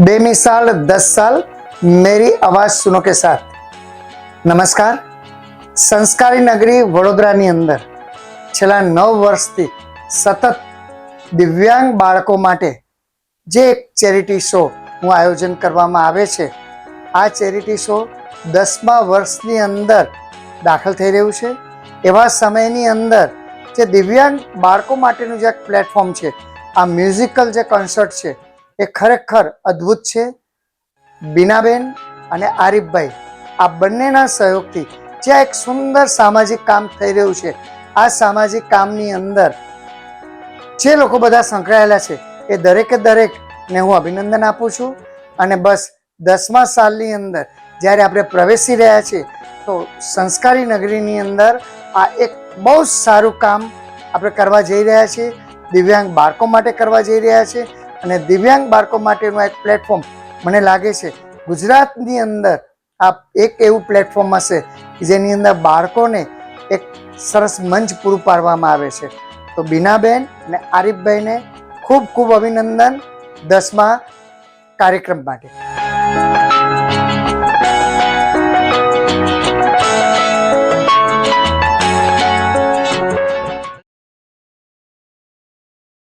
बेमिसाल 10 साल मेरी आवाज सुनो के साथ। नमस्कार। संस्कारी नगरी वडोदराની અંદર છેલ્લા 9 વર્ષથી સતત દિવ્યાંગ બાળકો માટે જે એક ચેરિટી શો હું આયોજન કરવામાં આવે છે, આ ચેરિટી શો 10મા વર્ષની અંદર દાખલ થઈ રહ્યું છે। એવા સમયની અંદર જે દિવ્યાંગ બાળકો માટેનું જે એક પ્લેટફોર્મ છે, આ મ્યુઝિકલ જે કોન્સર્ટ છે એ ખરેખર અદ્ભુત છે। બીનાબેન અને આરીફભાઈ આ બંનેના સહયોગથી જે એક સુંદર સામાજિક કામ થઈ રહ્યું છે, આ સામાજિક કામની અંદર જે લોકો બધા સંકળાયેલા છે એ દરેકે દરેકને હું અભિનંદન આપું છું। અને બસ 10મા સાલની અંદર જ્યારે આપણે પ્રવેશી રહ્યા છીએ તો સંસ્કારી નગરીની અંદર આ એક બહુ સારું કામ આપણે કરવા જઈ રહ્યા છીએ, દિવ્યાંગ બાળકો માટે કરવા જઈ રહ્યા છીએ। અને દિવ્યાંગ બાળકો માટેનું એક પ્લેટફોર્મ મને લાગે છે ગુજરાતની અંદર આ એક એવું પ્લેટફોર્મ હશે કે જેની અંદર બાળકોને એક સરસ મંચ પૂરું પાડવામાં આવે છે। તો બીનાબેન અને આરીફભાઈને ખૂબ ખૂબ અભિનંદન 10મા કાર્યક્રમ માટે।